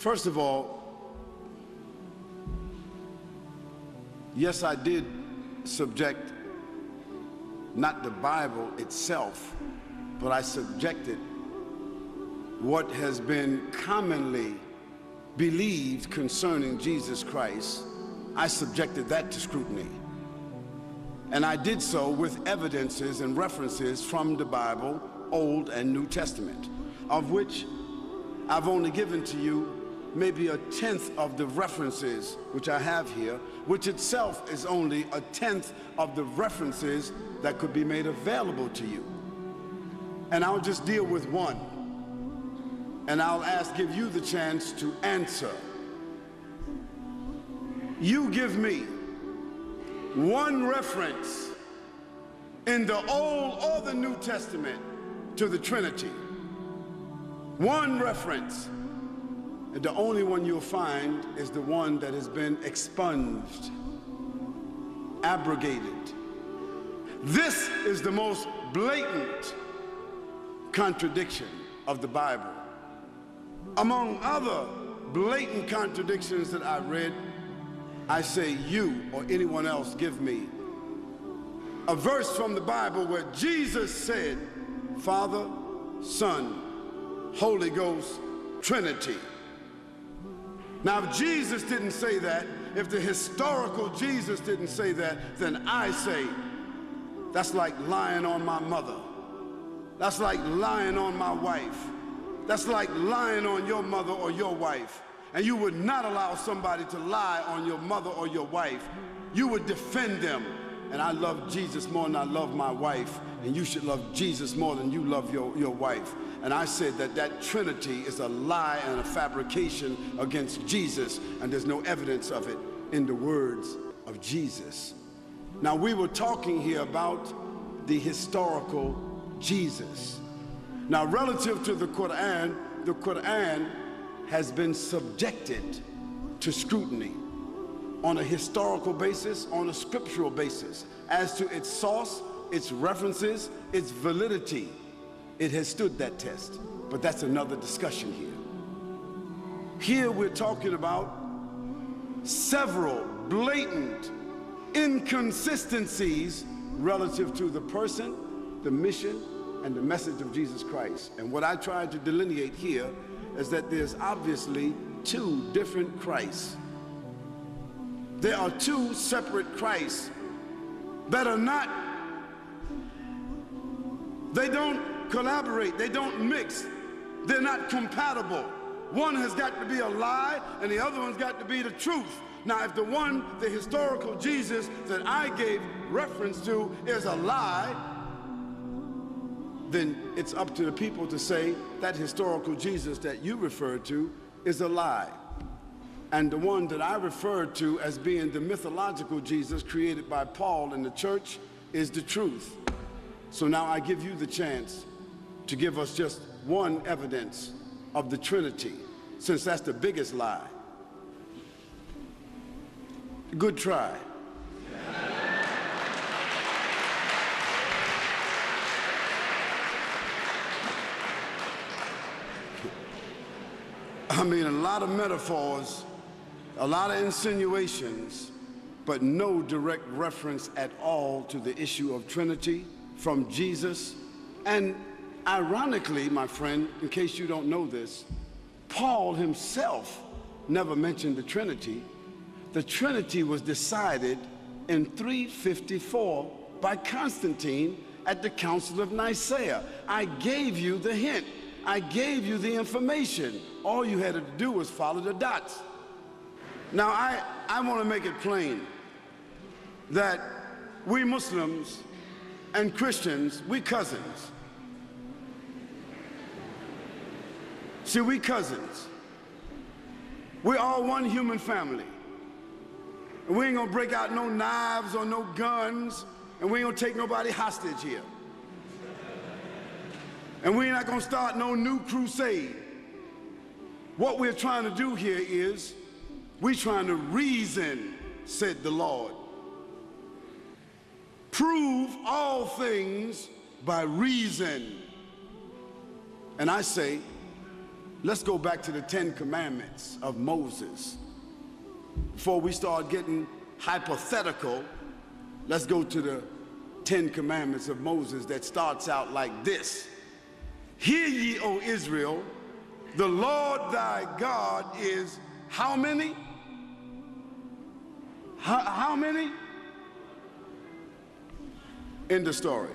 First of all, yes, I did subject not the Bible itself, but I subjected what has been commonly believed concerning Jesus Christ. I subjected that to scrutiny. And I did so with evidences and references from the Bible, Old and New Testament, of which I've only given to you maybe a tenth of the references which I have here, which itself is only a tenth of the references that could be made available to you. And I'll just deal with one. And I'll give you the chance to answer. You give me one reference in the Old or the New Testament to the Trinity. One reference. And the only one you'll find is the one that has been expunged, abrogated. This is the most blatant contradiction of the Bible. Among other blatant contradictions that I read, I say you or anyone else give me a verse from the Bible where Jesus said, Father, Son, Holy Ghost, Trinity. Now, if Jesus didn't say that, if the historical Jesus didn't say that, then I say, that's like lying on my mother. That's like lying on my wife. That's like lying on your mother or your wife. And you would not allow somebody to lie on your mother or your wife. You would defend them. And I love Jesus more than I love my wife. And you should love Jesus more than you love your wife. And I said that that Trinity is a lie and a fabrication against Jesus, and there's no evidence of it in the words of Jesus. Now, we were talking here about the historical Jesus. Now, relative to the Quran has been subjected to scrutiny on a historical basis, on a scriptural basis, as to its source, its references, its validity. It has stood that test, but that's another discussion here. Here we're talking about several blatant inconsistencies relative to the person, the mission, and the message of Jesus Christ. And what I tried to delineate here is that there's obviously two different Christs. There are two separate Christs that are not, they don't collaborate, they don't mix, they're not compatible. One has got to be a lie and the other one's got to be the truth. Now, if the historical Jesus that I gave reference to is a lie, then it's up to the people to say that historical Jesus that you referred to is a lie. And the one that I referred to as being the mythological Jesus created by Paul in the church is the truth. So now I give you the chance to give us just one evidence of the Trinity, since that's the biggest lie. Good try. I mean, a lot of metaphors, a lot of insinuations, but no direct reference at all to the issue of Trinity from Jesus. And ironically, my friend, in case you don't know this, Paul himself never mentioned the Trinity. The Trinity was decided in 354 by Constantine at the Council of Nicaea. I gave you the hint. I gave you the information. All you had to do was follow the dots. Now, I want to make it plain that we Muslims and Christians, we cousins. See, we cousins. We're all one human family. And we ain't gonna break out no knives or no guns, and we ain't gonna take nobody hostage here. And we're not gonna start no new crusade. What we're trying to do here is, we're trying to reason, said the Lord. Prove all things by reason. And I say, Let's go back to the 10 Commandments of Moses. Before we start getting hypothetical, let's go to the 10 Commandments of Moses that starts out like this. Hear ye, O Israel, the Lord thy God is how many? How many? End of story.